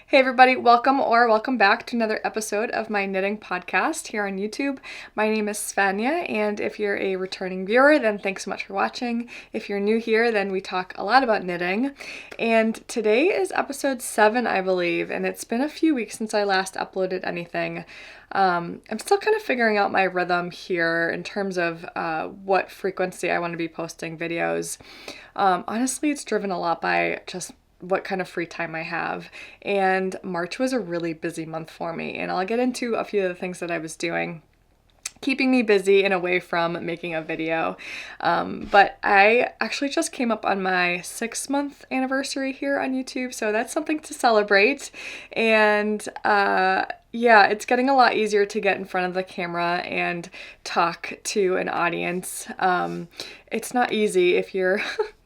Hey everybody, welcome back to another episode of my knitting podcast here on YouTube. My name is Svenya, and if you're a returning viewer, then thanks so much for watching. If you're new here, then we talk a lot about knitting. And today is episode 7, I believe, and it's been a few weeks since I last uploaded anything. I'm still kind of figuring out my rhythm here in terms of what frequency I want to be posting videos. Honestly, it's driven a lot by just what kind of free time I have, and March was a really busy month for me, and I'll get into a few of the things that I was doing keeping me busy and away from making a video. But I actually just came up on my 6-month anniversary here on YouTube, so that's something to celebrate. And yeah, it's getting a lot easier to get in front of the camera and talk to an audience. It's not easy. If you're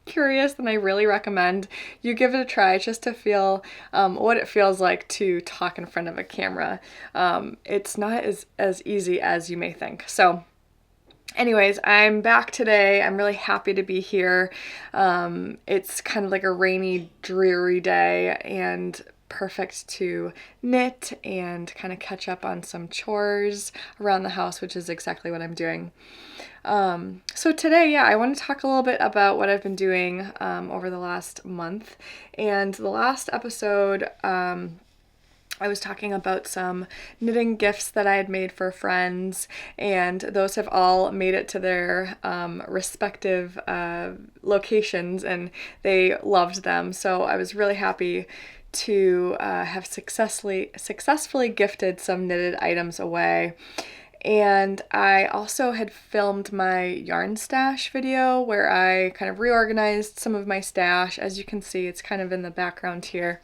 curious, then I really recommend you give it a try just to feel what it feels like to talk in front of a camera. It's not as easy as you may think. So anyways, I'm back today. I'm really happy to be here. It's kind of like a rainy, dreary day and perfect to knit and kind of catch up on some chores around the house, which is exactly what I'm doing. So today, I want to talk a little bit about what I've been doing over the last month. And the last episode, I was talking about some knitting gifts that I had made for friends, and those have all made it to their respective locations, and they loved them. So I was really happy to have successfully gifted some knitted items away. And I also had filmed my yarn stash video where I kind of reorganized some of my stash. As you can see, it's kind of in the background here.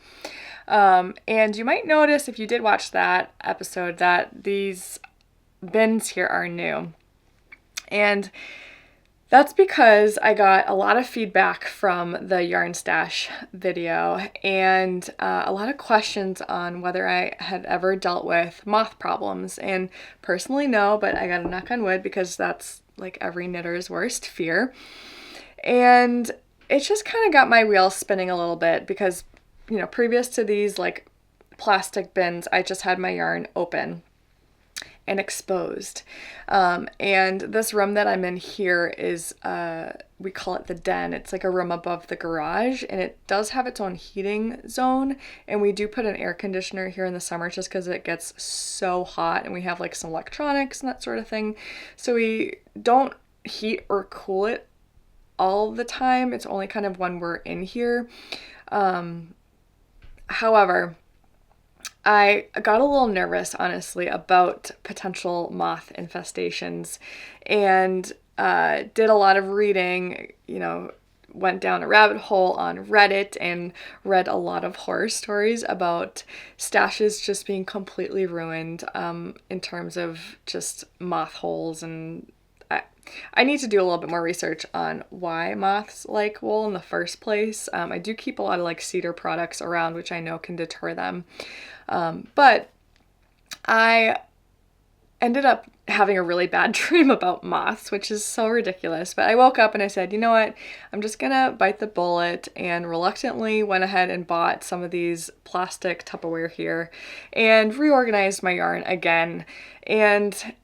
And you might notice if you did watch that episode that these bins here are new. And that's because I got a lot of feedback from the yarn stash video and a lot of questions on whether I had ever dealt with moth problems. And personally, no, but I gotta knock on wood because that's like every knitter's worst fear. And it just kind of got my wheels spinning a little bit because, you know, previous to these like plastic bins, I just had my yarn open and exposed. And this room that I'm in here is, we call it the den. It's like a room above the garage, and it does have its own heating zone. And we do put an air conditioner here in the summer just because it gets so hot, and we have like some electronics and that sort of thing. So we don't heat or cool it all the time. It's only kind of when we're in here. However, I got a little nervous, honestly, about potential moth infestations and did a lot of reading, you know, went down a rabbit hole on Reddit and read a lot of horror stories about stashes just being completely ruined in terms of just moth holes. And I need to do a little bit more research on why moths like wool in the first place. I do keep a lot of like cedar products around, which I know can deter them. But I ended up having a really bad dream about moths, which is so ridiculous. But I woke up and I said, you know what? I'm just gonna bite the bullet, and reluctantly went ahead and bought some of these plastic Tupperware here and reorganized my yarn again. And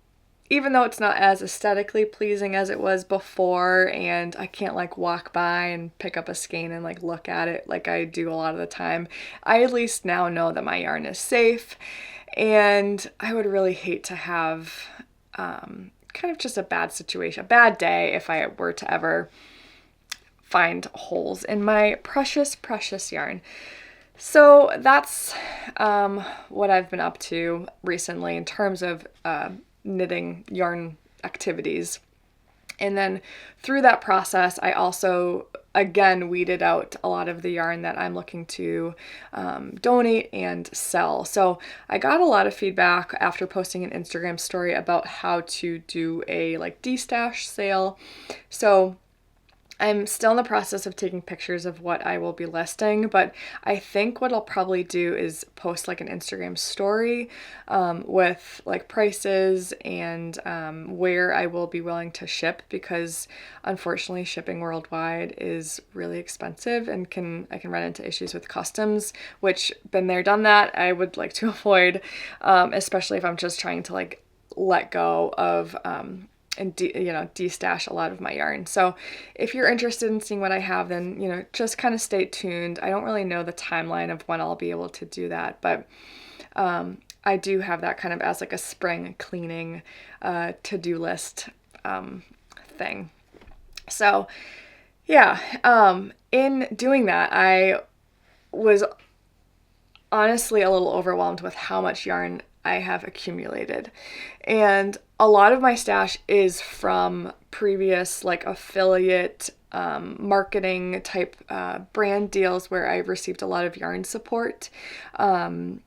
even though it's not as aesthetically pleasing as it was before, and I can't like walk by and pick up a skein and like look at it like I do a lot of the time, I at least now know that my yarn is safe. And I would really hate to have kind of just a bad situation, a bad day, if I were to ever find holes in my precious, precious yarn. So that's what I've been up to recently in terms of knitting yarn activities. And then through that process, I also again weeded out a lot of the yarn that I'm looking to donate and sell. So I got a lot of feedback after posting an Instagram story about how to do a like destash sale. So I'm still in the process of taking pictures of what I will be listing, but I think what I'll probably do is post like an Instagram story with like prices and where I will be willing to ship, because unfortunately shipping worldwide is really expensive and I can run into issues with customs, which been there, done that. I would like to avoid, especially if I'm just trying to like let go of and destash a lot of my yarn. So if you're interested in seeing what I have, then just kind of stay tuned. I don't really know the timeline of when I'll be able to do that, but I do have that kind of as like a spring cleaning to-do list thing. So yeah, in doing that, I was honestly a little overwhelmed with how much yarn I have accumulated. And a lot of my stash is from previous like affiliate marketing type brand deals where I've received a lot of yarn support. And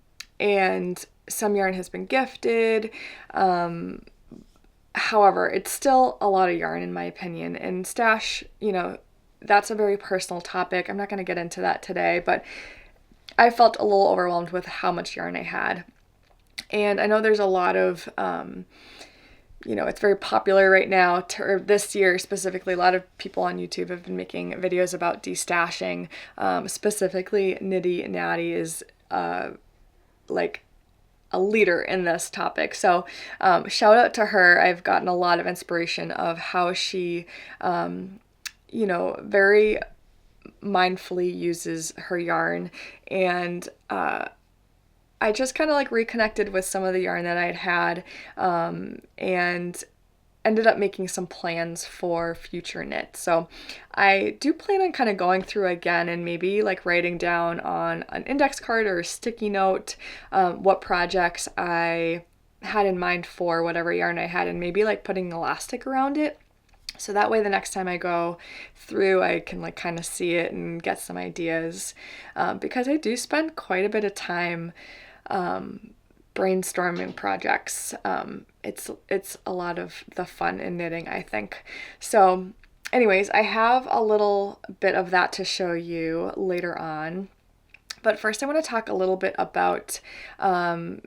some yarn has been gifted. However, it's still a lot of yarn in my opinion. And stash, that's a very personal topic. I'm not going to get into that today, but I felt a little overwhelmed with how much yarn I had. And I know there's a lot of, it's very popular right now, or this year specifically, a lot of people on YouTube have been making videos about destashing. Specifically, Nitty Natty is like a leader in this topic. So shout out to her. I've gotten a lot of inspiration of how she, very mindfully uses her yarn, and I just kind of like reconnected with some of the yarn that I had and ended up making some plans for future knits. So I do plan on kind of going through again and maybe like writing down on an index card or a sticky note what projects I had in mind for whatever yarn I had, and maybe like putting elastic around it. So that way the next time I go through, I can like kind of see it and get some ideas, because I do spend quite a bit of time brainstorming projects. It's a lot of the fun in knitting, I think. So anyways, I have a little bit of that to show you later on. But first I want to talk a little bit about end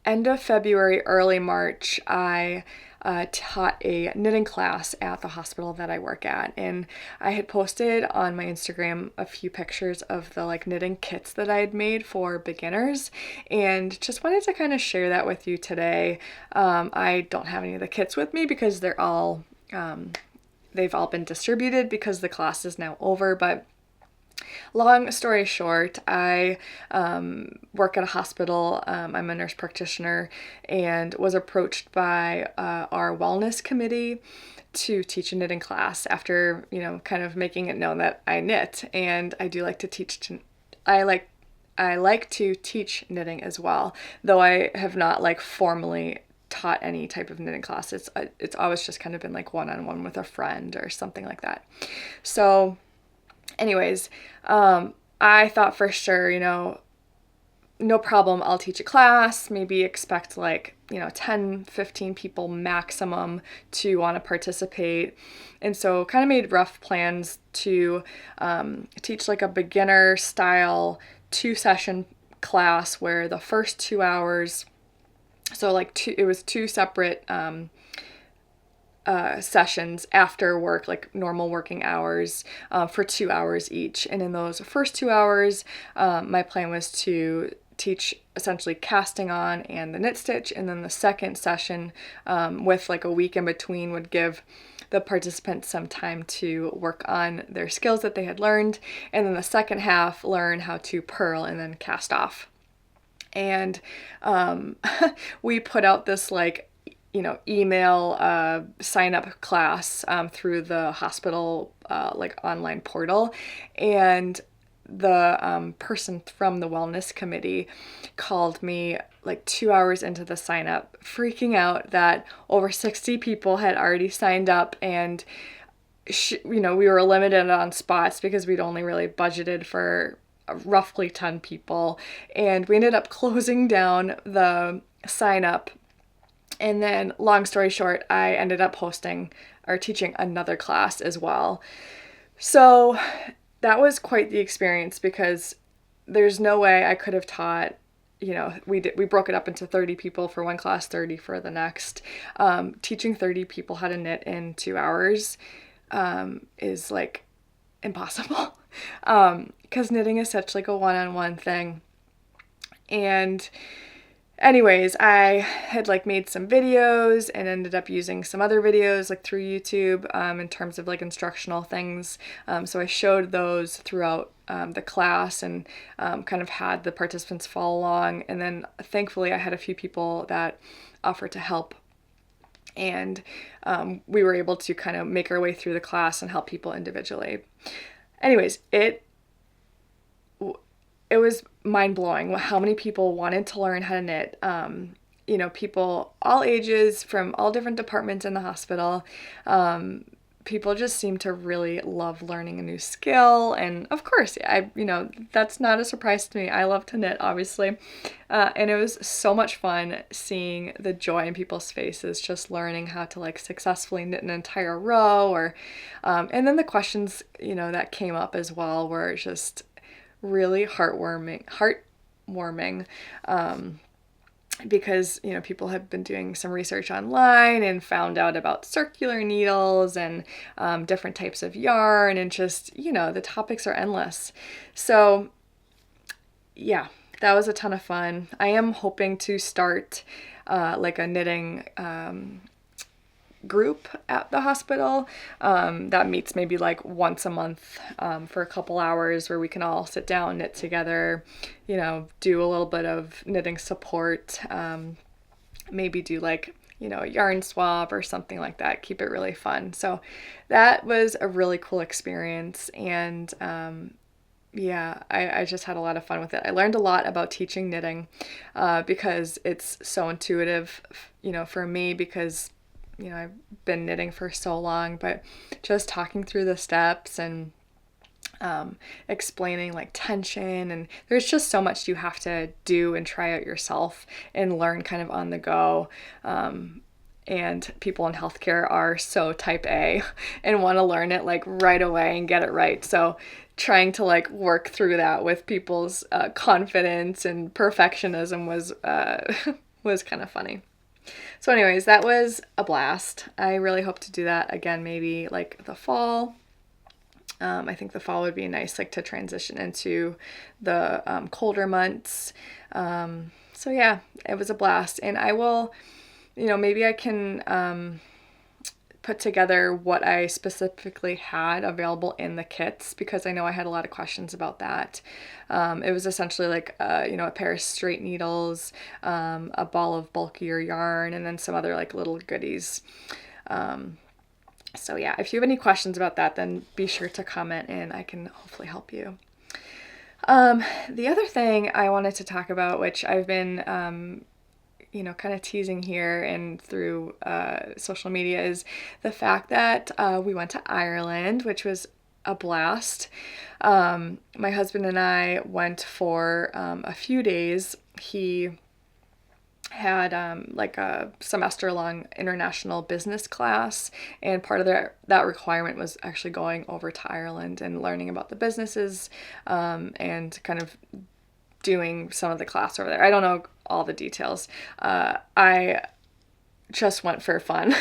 of February, early March, I taught a knitting class at the hospital that I work at, and I had posted on my Instagram a few pictures of the like knitting kits that I had made for beginners, and just wanted to kind of share that with you today. I don't have any of the kits with me because they're all they've all been distributed because the class is now over, but long story short, I work at a hospital. I'm a nurse practitioner and was approached by our wellness committee to teach a knitting class after, kind of making it known that I knit, and I do like to teach. I like to teach knitting as well, though I have not like formally taught any type of knitting class. It's always just kind of been like one-on-one with a friend or something like that. So anyways, I thought for sure, no problem, I'll teach a class, maybe expect like, 10, 15 people maximum to want to participate. And so kind of made rough plans to teach like a beginner style 2-session class where the first 2 hours, so like it was 2 separate sessions after work, like normal working hours, for 2 hours each. And in those first 2 hours, my plan was to teach essentially casting on and the knit stitch, and then the second session, with like a week in between, would give the participants some time to work on their skills that they had learned, and then the second half learn how to purl and then cast off. And we put out this like email sign up class through the hospital like online portal, and the person from the wellness committee called me like 2 hours into the sign up, freaking out that over 60 people had already signed up, and we were limited on spots because we'd only really budgeted for roughly 10 people, and we ended up closing down the sign up And then long story short, I ended up hosting or teaching another class as well. So that was quite the experience because there's no way I could have taught, we broke it up into 30 people for one class, 30 for the next. Teaching 30 people how to knit in 2 hours is like impossible. Because knitting is such like a one-on-one thing. And anyways, I had like made some videos and ended up using some other videos like through YouTube in terms of like instructional things. So I showed those throughout the class and kind of had the participants follow along. And then thankfully I had a few people that offered to help. And we were able to kind of make our way through the class and help people individually. Anyways, it was mind-blowing how many people wanted to learn how to knit. People all ages from all different departments in the hospital. People just seem to really love learning a new skill. And of course, that's not a surprise to me. I love to knit, obviously. And it was so much fun seeing the joy in people's faces, just learning how to like successfully knit an entire row and then the questions, that came up as well were just really heartwarming, because, people have been doing some research online and found out about circular needles and different types of yarn and just, the topics are endless. So yeah, that was a ton of fun. I am hoping to start like a knitting group at the hospital that meets maybe like once a month for a couple hours where we can all sit down, knit together, do a little bit of knitting support, maybe do like, a yarn swap or something like that, keep it really fun. So that was a really cool experience. And I just had a lot of fun with it. I learned a lot about teaching knitting because it's so intuitive, for me, because I've been knitting for so long, but just talking through the steps and explaining like tension, and there's just so much you have to do and try out yourself and learn kind of on the go. And people in healthcare are so type A and want to learn it like right away and get it right. So trying to like work through that with people's confidence and perfectionism was kind of funny. So anyways, that was a blast. I really hope to do that again, maybe like the fall. I think the fall would be nice, like to transition into the colder months. So yeah, it was a blast. And I will, maybe I can put together what I specifically had available in the kits, because I know I had a lot of questions about that. It was essentially like, a pair of straight needles, a ball of bulkier yarn, and then some other like little goodies. So yeah, if you have any questions about that, then be sure to comment and I can hopefully help you. The other thing I wanted to talk about, which I've been kind of teasing here and through social media, is the fact that we went to Ireland, which was a blast. My husband and I went for a few days. He had like a semester-long international business class, and part of that requirement was actually going over to Ireland and learning about the businesses and kind of doing some of the class over there. I don't know all the details. I just went for fun.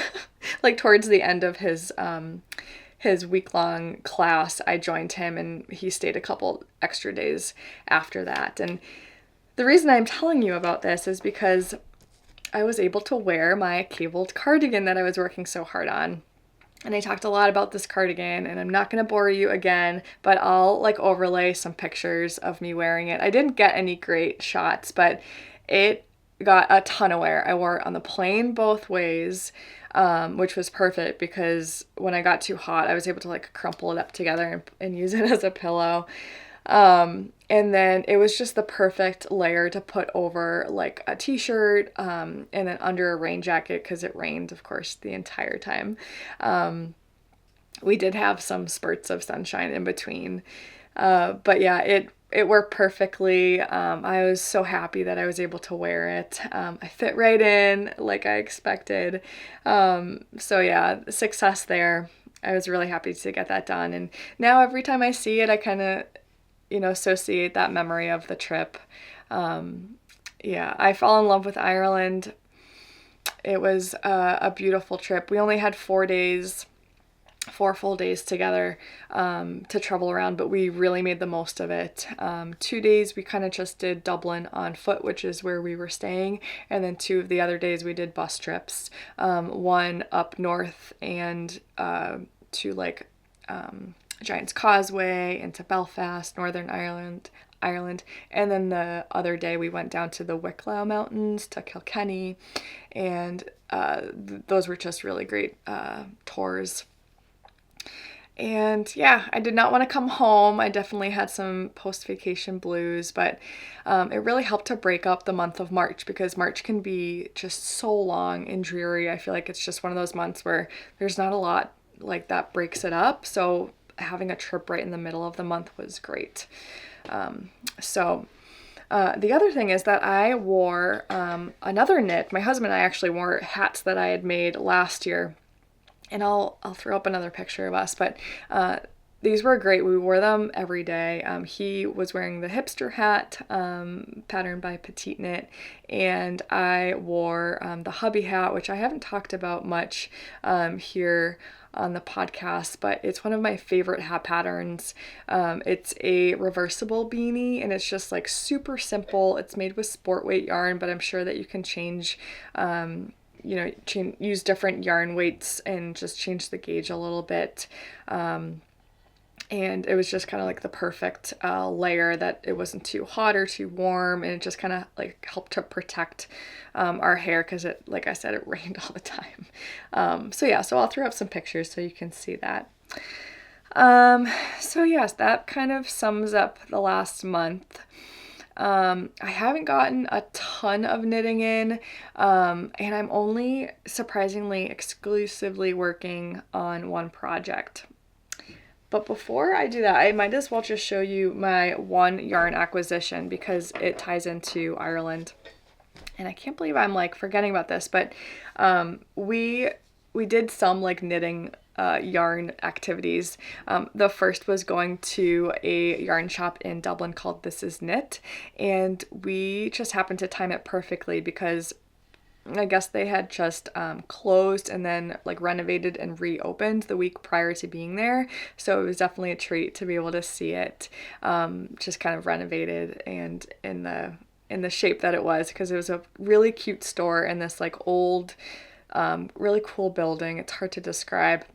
Like towards the end of his week-long class, I joined him and he stayed a couple extra days after that. And the reason I'm telling you about this is because I was able to wear my cabled cardigan that I was working so hard on. And I talked a lot about this cardigan, and I'm not going to bore you again, but I'll like overlay some pictures of me wearing it. I didn't get any great shots, but it got a ton of wear. I wore it on the plane both ways, which was perfect because when I got too hot, I was able to like crumple it up together and use it as a pillow. And then it was just the perfect layer to put over like a t-shirt, and then under a rain jacket, because it rained, of course, the entire time. We did have some spurts of sunshine in between. But yeah, it worked perfectly. I was so happy that I was able to wear it. I fit right in like I expected. So yeah, success there. I was really happy to get that done. And now every time I see it, I kind of, associate that memory of the trip. Yeah, I fell in love with Ireland. It was a beautiful trip. We only had 4 days, 4 full days together to travel around, but we really made the most of it. 2 days we kind of just did Dublin on foot, which is where we were staying, and then 2 of the other days we did bus trips. One up north and to like Giant's Causeway into Belfast, Northern Ireland, and then the other day we went down to the Wicklow Mountains to Kilkenny, and those were just really great tours. And yeah, I did not want to come home. I definitely had some post-vacation blues, but it really helped to break up the month of March, because March can be just so long and dreary. I feel like it's just one of those months where there's not a lot like that breaks it up. So having a trip right in the middle of the month was great. The other thing is that I wore another knit. My husband and I actually wore hats that I had made last year. And I'll throw up another picture of us, but these were great. We wore them every day. He was wearing the Hipster hat, patterned by Petite knit, and I wore the Hubby hat, which I haven't talked about much here on the podcast, but it's one of my favorite hat patterns. It's a reversible beanie, and it's just like super simple. It's made with sport weight yarn, but I'm sure that you can change use different yarn weights and just change the gauge a little bit. And it was just kind of like the perfect layer, that it wasn't too hot or too warm, and it just kind of like helped to protect our hair, because it, like I said, it rained all the time. So I'll throw up some pictures so you can see that. So yes, that kind of sums up the last month. I haven't gotten a ton of knitting in, and I'm only surprisingly exclusively working on one project. But before I do that, I might as well just show you my one yarn acquisition, because it ties into Ireland. And I can't believe I'm like forgetting about this, but we did some like knitting yarn activities. The first was going to a yarn shop in Dublin called This Is Knit, and we just happened to time it perfectly, because I guess they had just closed and then like renovated and reopened the week prior to being there. So it was definitely a treat to be able to see it just kind of renovated and in the shape that it was, because it was a really cute store in this like old really cool building. It's hard to describe.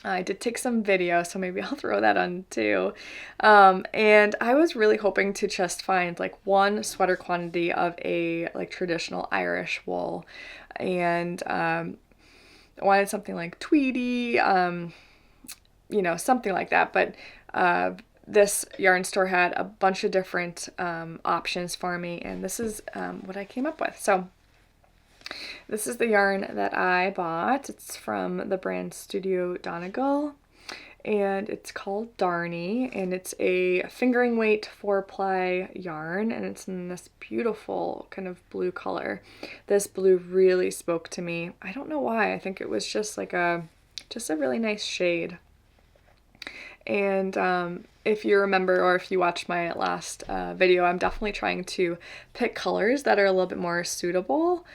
I did take some video, so maybe I'll throw that on too. And I was really hoping to just find like one sweater quantity of a like traditional Irish wool, and I wanted something like tweedy, something like that. But this yarn store had a bunch of different options for me, and this is what I came up with. So this is the yarn that I bought. It's from the brand Studio Donegal, and it's called Darnie, and it's a fingering weight 4-ply yarn, and it's in this beautiful kind of blue color. This blue really spoke to me. I don't know why. I think it was just like a really nice shade. And if you remember, or if you watched my last video, I'm definitely trying to pick colors that are a little bit more suitable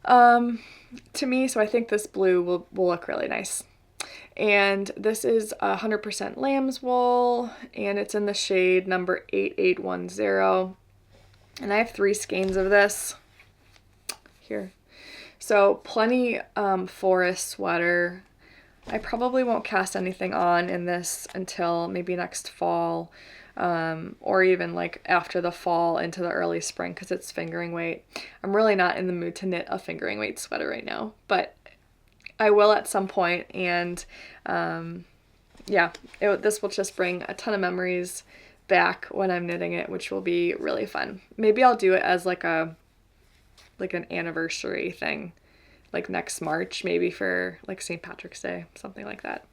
to me, so I think this blue will look really nice. And this is 100% lamb's wool, and it's in the shade number 8810, and I have 3 skeins of this here, so plenty for a sweater. I probably won't cast anything on in this until maybe next fall, or even like after the fall into the early spring, because it's fingering weight. I'm really not in the mood to knit a fingering weight sweater right now, but I will at some point. And this will just bring a ton of memories back when I'm knitting it, which will be really fun. Maybe I'll do it as like an anniversary thing, like next March, maybe for like St. Patrick's Day, something like that.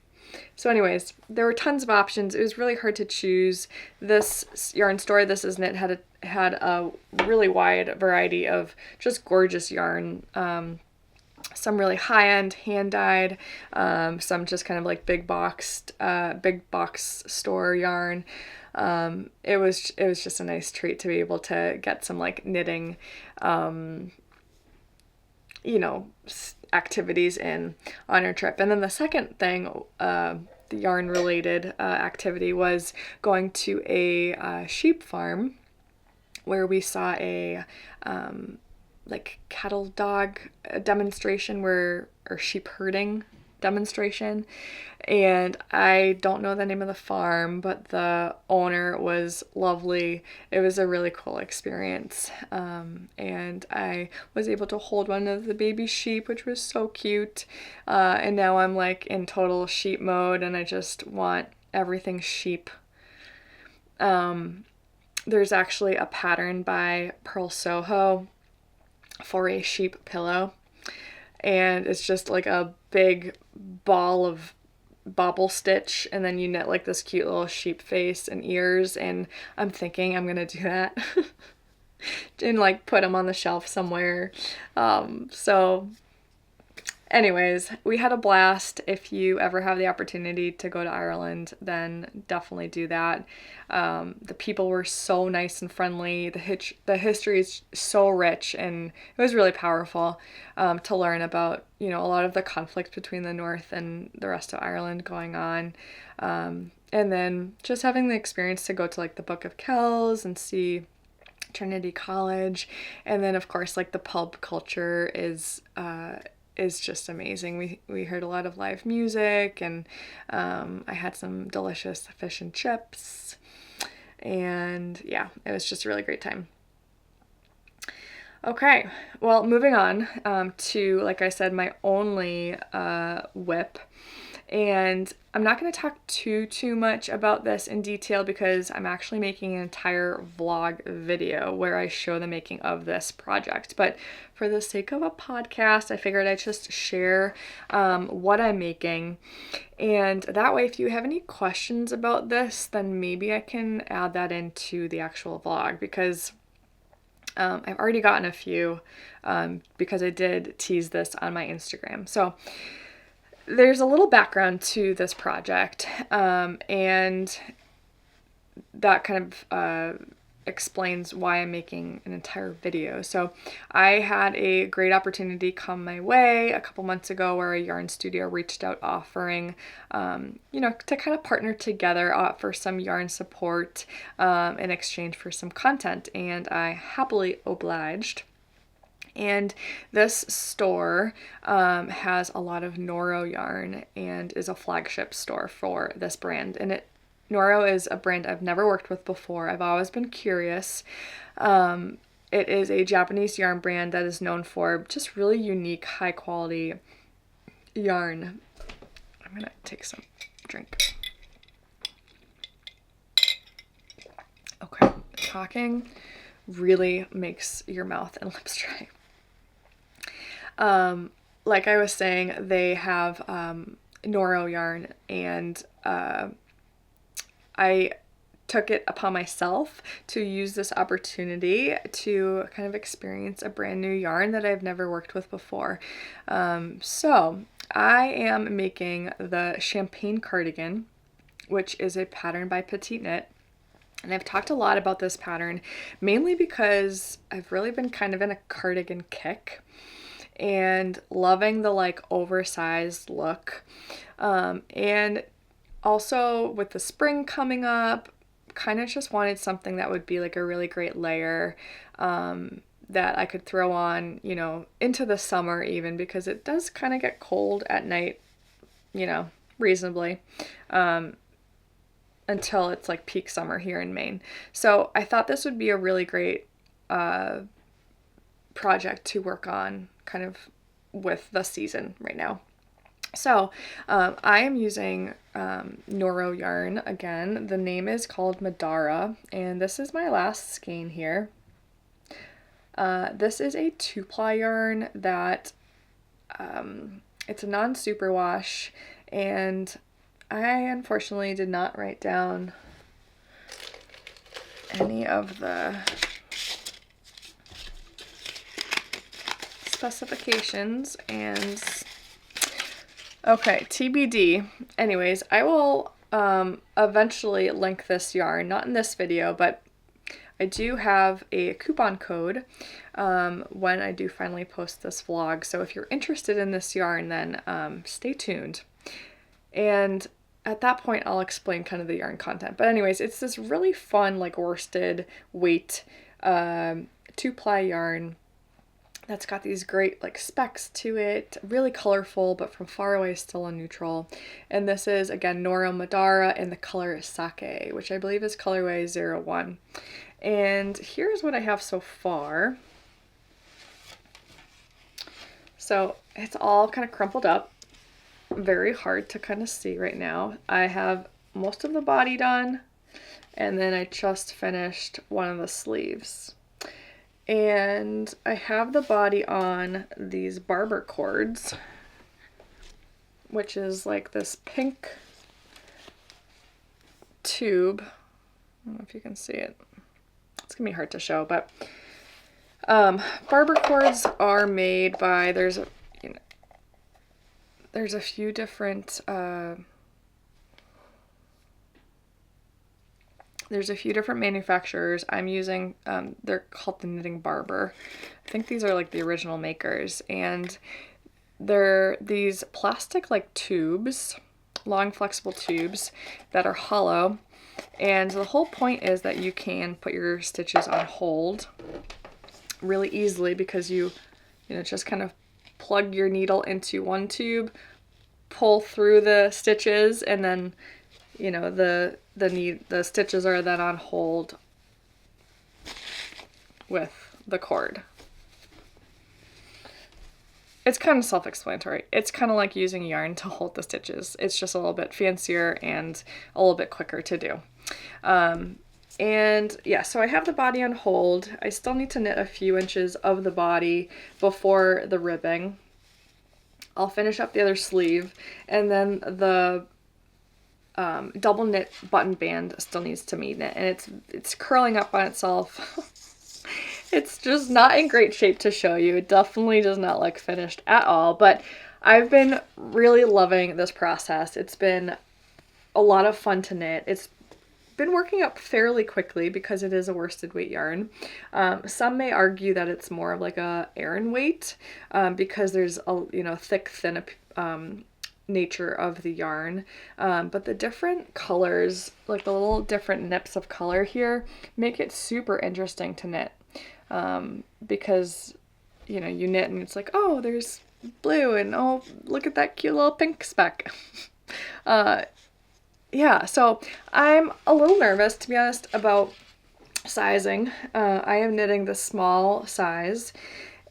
So anyways, there were tons of options. It was really hard to choose. This yarn store, This Is Knit, had a really wide variety of just gorgeous yarn. Some really high-end hand-dyed, some just kind of like big box store yarn. It was just a nice treat to be able to get some like knitting, activities in on our trip. And then the second thing, the yarn related activity, was going to a sheep farm where we saw a like cattle dog demonstration or sheep herding demonstration. And I don't know the name of the farm, but the owner was lovely. It was a really cool experience. And I was able to hold one of the baby sheep, which was so cute. And now I'm like in total sheep mode and I just want everything sheep. There's actually a pattern by Purl Soho for a sheep pillow, and it's just like a big ball of Bobble stitch, and then you knit like this cute little sheep face and ears, and I'm thinking I'm gonna do that and like put them on the shelf somewhere. So anyways, we had a blast. If you ever have the opportunity to go to Ireland, then definitely do that. The people were so nice and friendly. The history is so rich, and it was really powerful to learn about, a lot of the conflict between the North and the rest of Ireland going on. And then just having the experience to go to like the Book of Kells and see Trinity College. And then of course like the pub culture is just amazing. We heard a lot of live music, and I had some delicious fish and chips, and yeah, it was just a really great time. Okay, well, moving on to, like I said, my only whip. And I'm not going to talk too much about this in detail because I'm actually making an entire vlog video where I show the making of this project. But for the sake of a podcast, I figured I'd just share what I'm making. And that way, if you have any questions about this, then maybe I can add that into the actual vlog, because I've already gotten a few because I did tease this on my Instagram. So there's a little background to this project, and that kind of explains why I'm making an entire video. So I had a great opportunity come my way a couple months ago where a yarn studio reached out offering, to kind of partner together, offer some yarn support in exchange for some content, and I happily obliged. And this store has a lot of Noro yarn and is a flagship store for this brand. And Noro is a brand I've never worked with before. I've always been curious. It is a Japanese yarn brand that is known for just really unique, high quality yarn. I'm gonna take some drink. Okay, talking really makes your mouth and lips dry. Like I was saying, they have Noro yarn, and I took it upon myself to use this opportunity to kind of experience a brand new yarn that I've never worked with before. So I am making the Champagne Cardigan, which is a pattern by Petite Knit. And I've talked a lot about this pattern, mainly because I've really been kind of in a cardigan kick and loving the like oversized look. And also with the spring coming up, kind of just wanted something that would be like a really great layer that I could throw on, into the summer even, because it does kind of get cold at night, reasonably. Until it's like peak summer here in Maine. So I thought this would be a really great project to work on kind of with the season right now. So I am using Noro yarn again. The name is called Madara, and this is my last skein here. This is a 2-ply yarn that it's a non-superwash, and I unfortunately did not write down any of the specifications, and okay, TBD. Anyways, I will eventually link this yarn, not in this video, but I do have a coupon code when I do finally post this vlog. So if you're interested in this yarn, then stay tuned. And at that point, I'll explain kind of the yarn content. But anyways, it's this really fun, like worsted weight 2-ply yarn that's got these great like specks to it, really colorful, but from far away still a neutral. And this is, again, Noro Madara, and the color is Sake, which I believe is colorway 01. And here's what I have so far. So it's all kind of crumpled up, very hard to kind of see right now. I have most of the body done, and then I just finished one of the sleeves. And I have the body on these barber cords, which is like this pink tube. I don't know if you can see it. It's gonna be hard to show, but barber cords are made by, there's a few different manufacturers. I'm using, they're called the Knitting Barber. I think these are like the original makers, and they're these plastic like tubes, long flexible tubes that are hollow, and the whole point is that you can put your stitches on hold really easily, because you just kind of plug your needle into one tube, pull through the stitches, and then the stitches are then on hold with the cord. It's kind of self-explanatory. It's kind of like using yarn to hold the stitches. It's just a little bit fancier and a little bit quicker to do. And yeah, so I have the body on hold. I still need to knit a few inches of the body before the ribbing. I'll finish up the other sleeve, and then the double knit button band still needs to be knit, and it's curling up on itself. It's just not in great shape to show you. It definitely does not look finished at all, but I've been really loving this process. It's been a lot of fun to knit. It's been working up fairly quickly because it is a worsted weight yarn. Some may argue that it's more of like a Aran weight because there's a thick, thin nature of the yarn, but the different colors, like the little different nips of color here, make it super interesting to knit, because you knit and it's like, oh, there's blue, and oh, look at that cute little pink speck. Yeah, so I'm a little nervous, to be honest, about sizing. I am knitting the small size,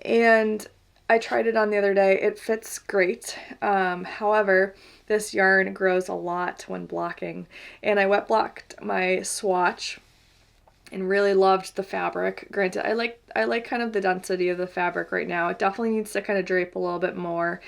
and I tried it on the other day. It fits great. However, this yarn grows a lot when blocking, and I wet blocked my swatch and really loved the fabric. Granted, I like kind of the density of the fabric right now. It definitely needs to kind of drape a little bit more.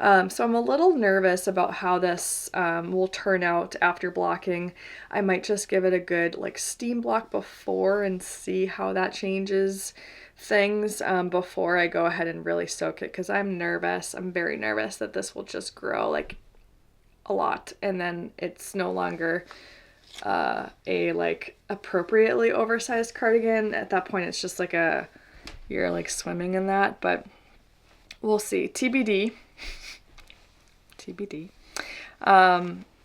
So I'm a little nervous about how this will turn out after blocking. I might just give it a good like steam block before and see how that changes things before I go ahead and really soak it, because I'm nervous. I'm very nervous that this will just grow like a lot, and then it's no longer a like appropriately oversized cardigan. At that point it's just like you're like swimming in that, but we'll see. TBD. TBD.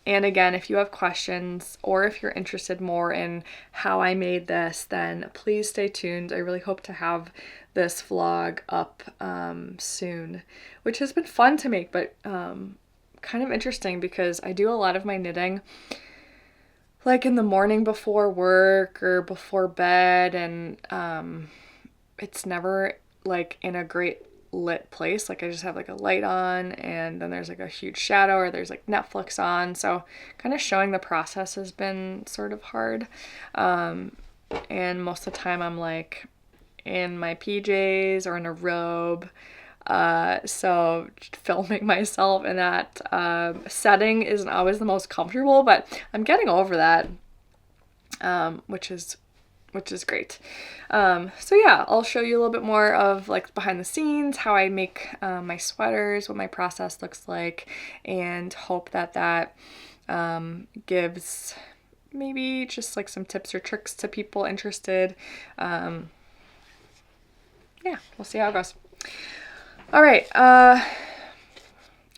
And again, if you have questions or if you're interested more in how I made this, then please stay tuned. I really hope to have this vlog up soon, which has been fun to make, but kind of interesting because I do a lot of my knitting like in the morning before work or before bed, and it's never like in a great lit place. Like I just have like a light on, and then there's like a huge shadow, or there's like Netflix on, so kind of showing the process has been sort of hard. And most of the time I'm like in my PJs or in a robe. So filming myself in that setting isn't always the most comfortable, but I'm getting over that, which is great. So yeah, I'll show you a little bit more of like behind the scenes, how I make my sweaters, what my process looks like, and hope that gives maybe just like some tips or tricks to people interested. Yeah, we'll see how it goes. All right, I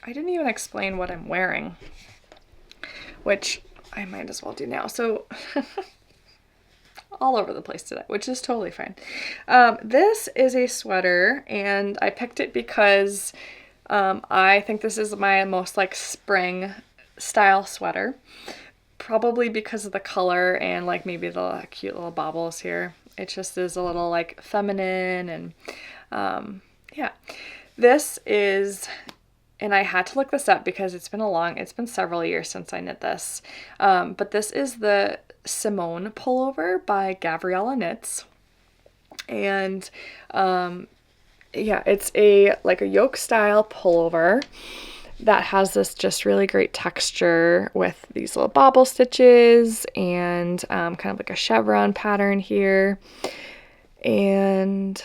didn't even explain what I'm wearing, which I might as well do now. So all over the place today, which is totally fine. This is a sweater, and I picked it because I think this is my most like spring style sweater, probably because of the color and like maybe the cute little bobbles here. It just is a little like feminine, and yeah. This is, and I had to look this up because it's been several years since I knit this. But this is the Simone Pullover by Gavriella Knits. And yeah, it's a yoke style pullover that has this just really great texture with these little bobble stitches and kind of like a chevron pattern here. And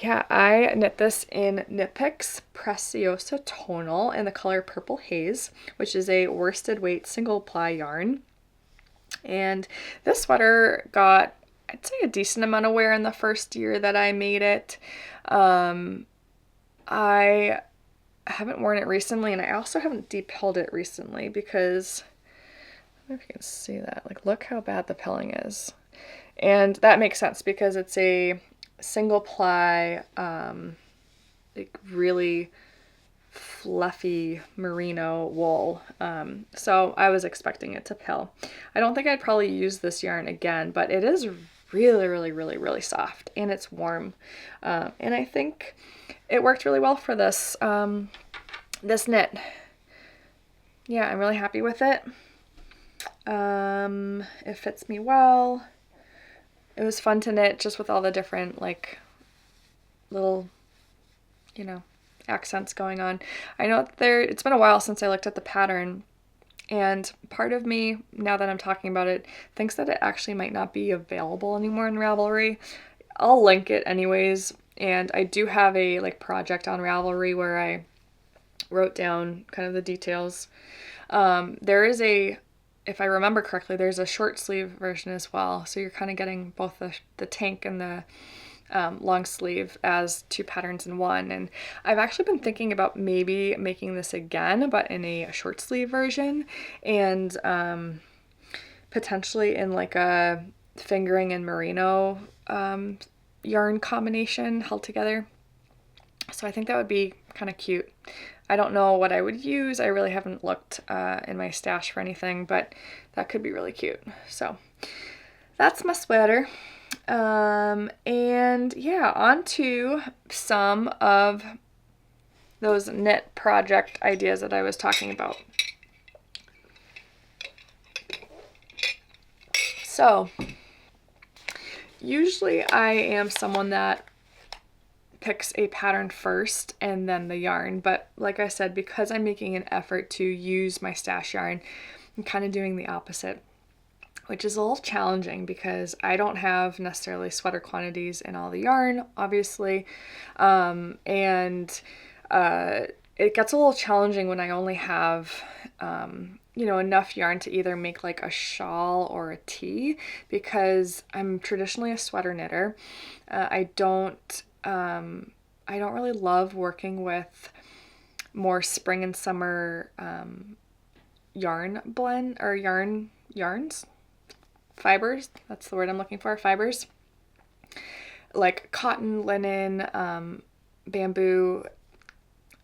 yeah, I knit this in Knit Picks Preciosa Tonal in the color Purple Haze, which is a worsted weight single ply yarn. And this sweater got, I'd say, a decent amount of wear in the first year that I made it. I haven't worn it recently, and I also haven't de-pilled it recently because, I don't know if you can see that. Like, look how bad the pilling is. And that makes sense because it's a single ply, like really fluffy merino wool. So I was expecting it to pill. I don't think I'd probably use this yarn again, but it is really, really, really, really soft, and it's warm. And I think it worked really well for this, this knit. Yeah, I'm really happy with it. It fits me well. It was fun to knit just with all the different like little, you know, accents going on. I know it's been a while since I looked at the pattern, and part of me, now that I'm talking about it, thinks that it actually might not be available anymore in Ravelry. I'll link it anyways, and I do have a like project on Ravelry where I wrote down kind of the details. There is if I remember correctly, there's a short sleeve version as well. So you're kind of getting both the tank and the long sleeve as two patterns in one. And I've actually been thinking about maybe making this again, but in a short sleeve version, and potentially in like a fingering and merino yarn combination held together. So I think that would be kind of cute. I don't know what I would use. I really haven't looked in my stash for anything, but that could be really cute. So that's my sweater. And yeah, on to some of those knit project ideas that I was talking about. So usually I am someone that picks a pattern first and then the yarn, but like I said, because I'm making an effort to use my stash yarn, I'm kind of doing the opposite, which is a little challenging because I don't have necessarily sweater quantities in all the yarn, obviously, and it gets a little challenging when I only have you know, enough yarn to either make like a shawl or a tee, because I'm traditionally a sweater knitter. I don't really love working with more spring and summer yarn blend or yarns, fibers. That's the word I'm looking for, fibers. Like cotton, linen, bamboo.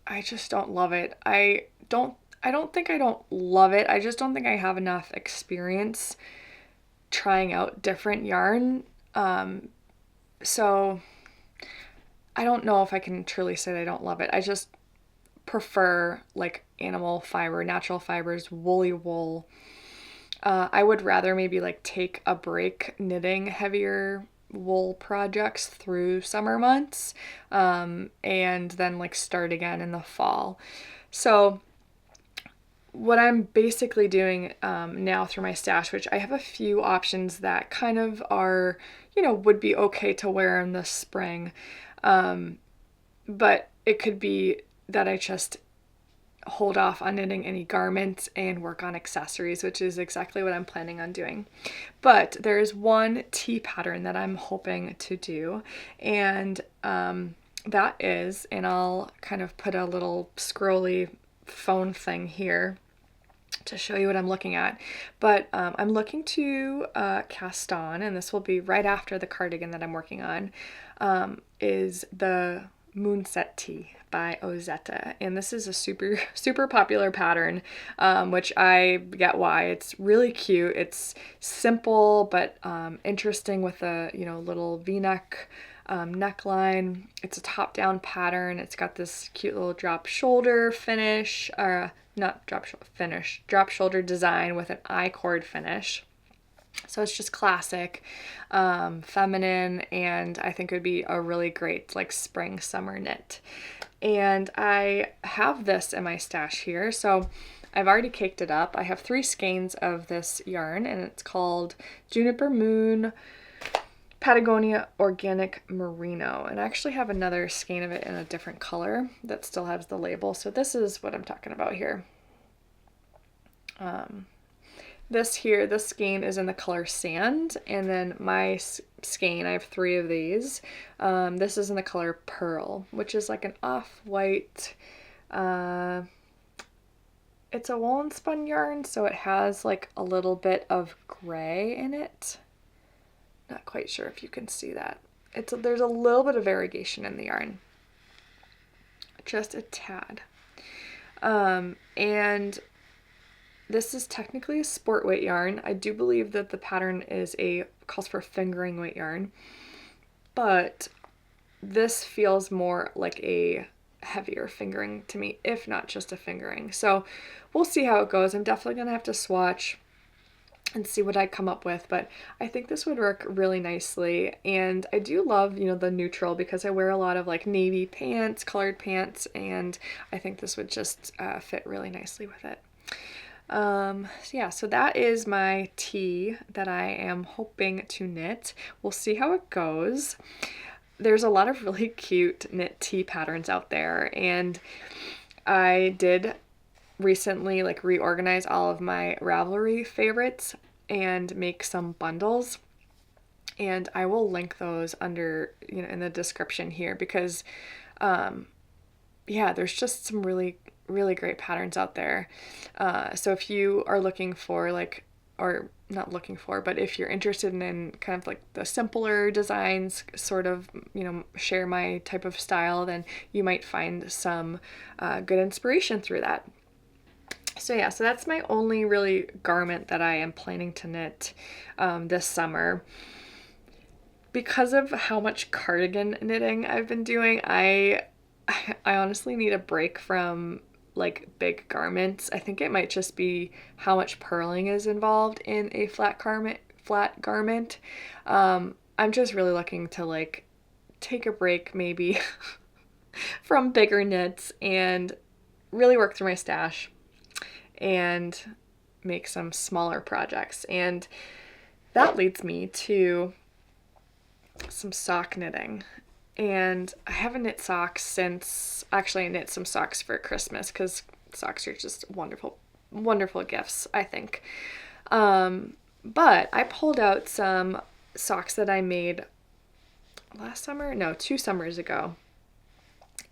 I just don't love it. I don't think I don't love it. I just don't think I have enough experience trying out different yarn. So I don't know if I can truly say that I don't love it. I just prefer like animal fiber, natural fibers, woolly wool. I would rather maybe like take a break knitting heavier wool projects through summer months, and then like start again in the fall. So what I'm basically doing now through my stash, which I have a few options that kind of are, would be okay to wear in the spring. But it could be that I just hold off on knitting any garments and work on accessories, which is exactly what I'm planning on doing. But there is one tee pattern that I'm hoping to do, and that is, and I'll kind of put a little scrolly phone thing here to show you what I'm looking at, but I'm looking to cast on, and this will be right after the cardigan that I'm working on, is the Moonset Tee by Ozetta, and this is a super popular pattern, which I get why. It's really cute. It's simple but interesting with a little V-neck neckline. It's a top-down pattern. It's got this cute little drop shoulder finish, not drop finish, drop shoulder design with an I-cord finish. So it's just classic, feminine, and I think it would be a really great like spring summer knit. And I have this in my stash here, so I've already caked it up. I have 3 skeins of this yarn, and it's called Juniper Moon Patagonia Organic Merino, and I actually have another skein of it in a different color that still has the label. So this is what I'm talking about here. This skein is in the color Sand, and then my skein, I have 3 of these. This is in the color Purl, which is like an off-white, it's a woolen spun yarn, so it has like a little bit of gray in it. Not quite sure if you can see that. There's a little bit of variegation in the yarn, just a tad. And this is technically a sport weight yarn. I do believe that the pattern calls for fingering weight yarn, but this feels more like a heavier fingering to me, if not just a fingering. So we'll see how it goes. I'm definitely gonna have to swatch and see what I come up with, but I think this would work really nicely. And I do love, the neutral, because I wear a lot of like navy pants, colored pants, and I think this would just fit really nicely with it. So that is my tee that I am hoping to knit. We'll see how it goes. There's a lot of really cute knit tee patterns out there, and I did recently like reorganize all of my Ravelry favorites and make some bundles, and I will link those under in the description here, because there's just some really great patterns out there. So if you are looking for or not looking for, but if you're interested in kind of like the simpler designs, sort of, share my type of style, then you might find some good inspiration through that. So that's my only really garment that I am planning to knit this summer. Because of how much cardigan knitting I've been doing, I honestly need a break from like big garments. I think it might just be how much purling is involved in a flat garment. I'm just really looking to like take a break maybe from bigger knits and really work through my stash and make some smaller projects. And that leads me to some sock knitting. And I haven't knit socks since, actually I knit some socks for Christmas, because socks are just wonderful gifts, I think. But I pulled out some socks that I made 2 summers ago,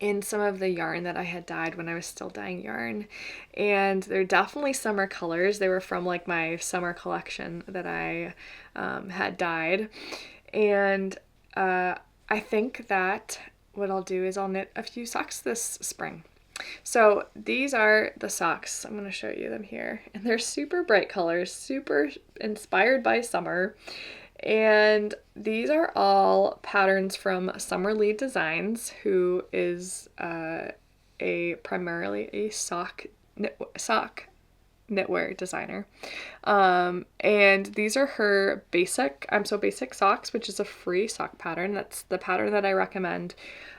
in some of the yarn that I had dyed when I was still dyeing yarn. And they're definitely summer colors. They were from like my summer collection that I had dyed. And I think that what I'll do is I'll knit a few socks this spring. So these are the socks. I'm going to show you them here. And they're super bright colors, super inspired by summer. And these are all patterns from Summer Lee Designs, who is primarily a sock knitwear designer. And these are her basic I'm So Basic socks, which is a free sock pattern. That's the pattern that I recommend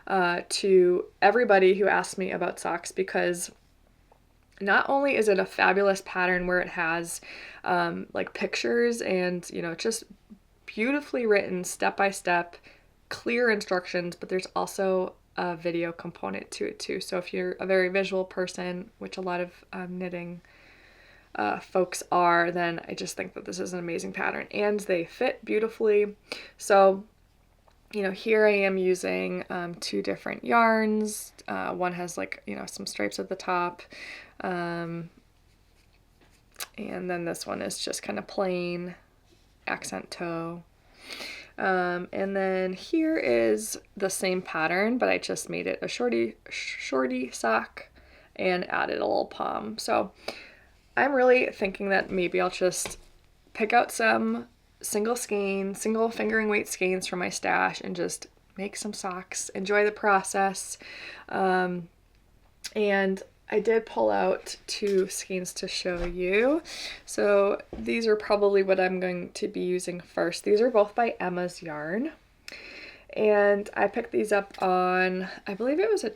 to everybody who asks me about socks, because not only is it a fabulous pattern where it has like pictures and, you know, just beautifully written step by step, clear instructions, but there's also a video component to it too. So if you're a very visual person, which a lot of knitting folks are, then I just think that this is an amazing pattern, and they fit beautifully. So, you know, here I am using 2 different yarns. One has like, you know, some stripes at the top. And then this one is just kind of plain accent toe. And then here is the same pattern, but I just made it a shorty sock and added a little pom. So I'm really thinking that maybe I'll just pick out some single fingering weight skeins from my stash and just make some socks, enjoy the process. And I did pull out 2 skeins to show you. So these are probably what I'm going to be using first. These are both by Emma's Yarn. And I picked these up on, I believe it was a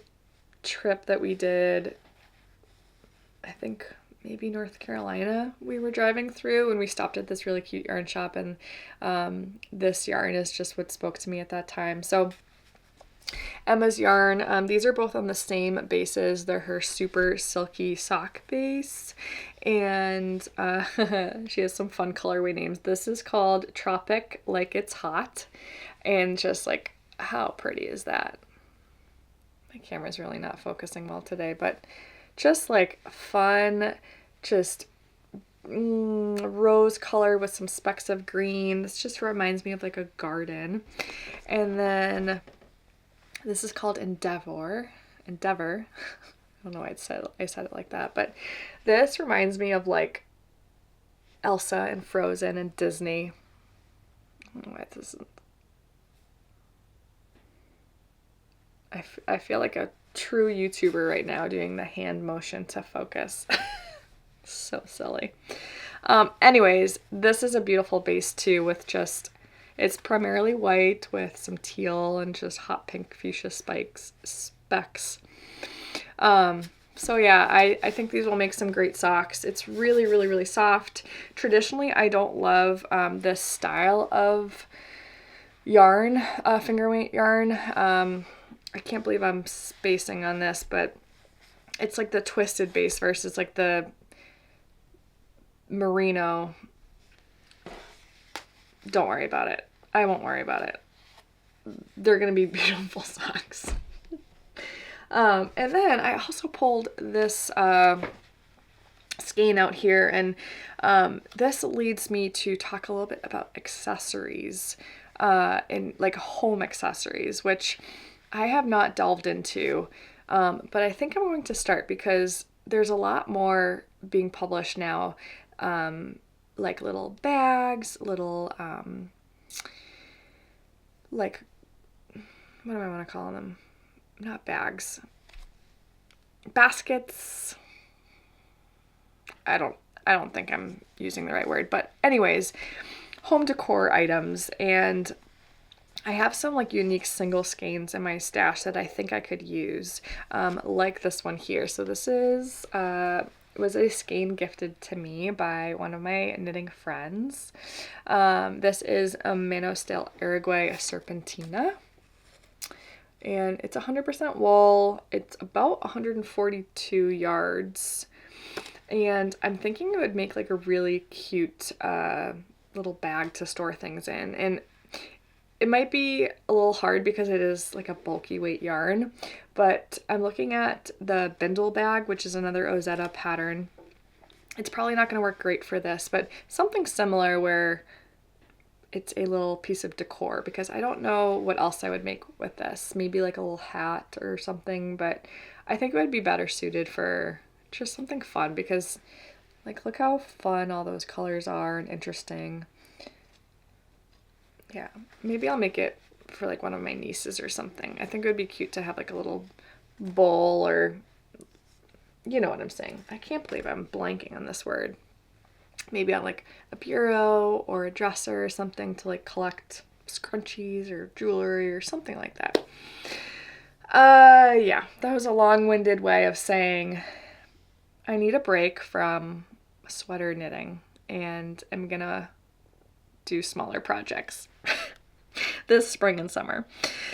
trip that we did, I think maybe North Carolina. We were driving through and we stopped at this really cute yarn shop, and this yarn is just what spoke to me at that time. So Emma's Yarn, these are both on the same bases. They're her super silky sock base, and she has some fun colorway names. This is called Tropic Like It's Hot, and just like, how pretty is that? My camera's really not focusing well today, but just like fun, just rose color with some specks of green. This just reminds me of like a garden. And then this is called Endeavor. I don't know why I said it like that, but this reminds me of like Elsa and Frozen and Disney. I don't know why this isn't. I feel like a true YouTuber right now doing the hand motion to focus. So silly. Anyways, this is a beautiful base too, with just, it's primarily white with some teal and just hot pink fuchsia specks. So yeah, I think these will make some great socks. It's really, really, really soft. Traditionally, I don't love this style of yarn, finger weight yarn. I can't believe I'm spacing on this, but it's like the twisted base versus like the merino. Don't worry about it. I won't worry about it. They're going to be beautiful socks. And then I also pulled this skein out here, and this leads me to talk a little bit about accessories, and like home accessories, which I have not delved into, but I think I'm going to start because there's a lot more being published now, like little bags, little, like, what do I want to call them? Not bags. Baskets. I don't think I'm using the right word, but anyways, home decor items. And I have some like unique single skeins in my stash that I think I could use, like this one here. So this is was a skein gifted to me by one of my knitting friends. This is a Manostale Uruguay Serpentina, and it's 100% wool. It's about 142 yards, and I'm thinking it would make like a really cute little bag to store things in. And it might be a little hard because it is like a bulky weight yarn, but I'm looking at the Bindle Bag, which is another Ozetta pattern. It's probably not going to work great for this, but something similar where it's a little piece of decor, because I don't know what else I would make with this. Maybe like a little hat or something, but I think it would be better suited for just something fun, because like look how fun all those colors are and interesting. Yeah, maybe I'll make it for like one of my nieces or something. I think it would be cute to have like a little bowl, or you know what I'm saying. I can't believe I'm blanking on this word. Maybe on like a bureau or a dresser or something to like collect scrunchies or jewelry or something like that. Yeah, that was a long-winded way of saying I need a break from sweater knitting and I'm gonna do smaller projects this spring and summer.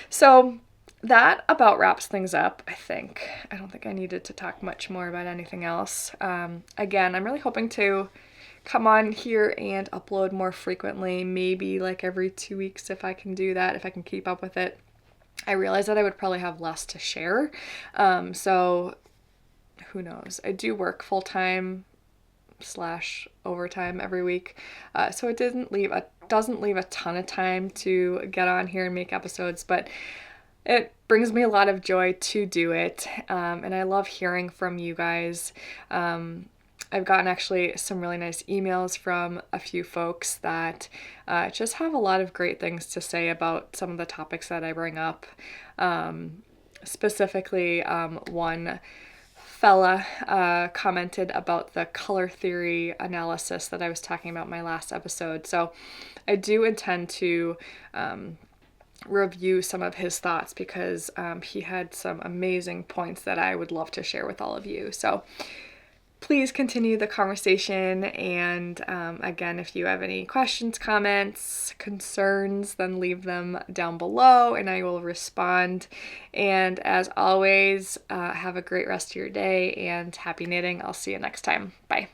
So that about wraps things up, I think. I don't think I needed to talk much more about anything else. Again, I'm really hoping to come on here and upload more frequently, maybe like every 2 weeks if I can do that, if I can keep up with it. I realize that I would probably have less to share. So who knows? I do work full-time / overtime every week. So it doesn't leave a ton of time to get on here and make episodes, but it brings me a lot of joy to do it. And I love hearing from you guys. I've gotten actually some really nice emails from a few folks that just have a lot of great things to say about some of the topics that I bring up. Specifically, one fella commented about the color theory analysis that I was talking about in my last episode. So I do intend to review some of his thoughts because he had some amazing points that I would love to share with all of you. So please continue the conversation, and again, if you have any questions, comments, concerns, then leave them down below and I will respond. And as always, have a great rest of your day and happy knitting. I'll see you next time. Bye.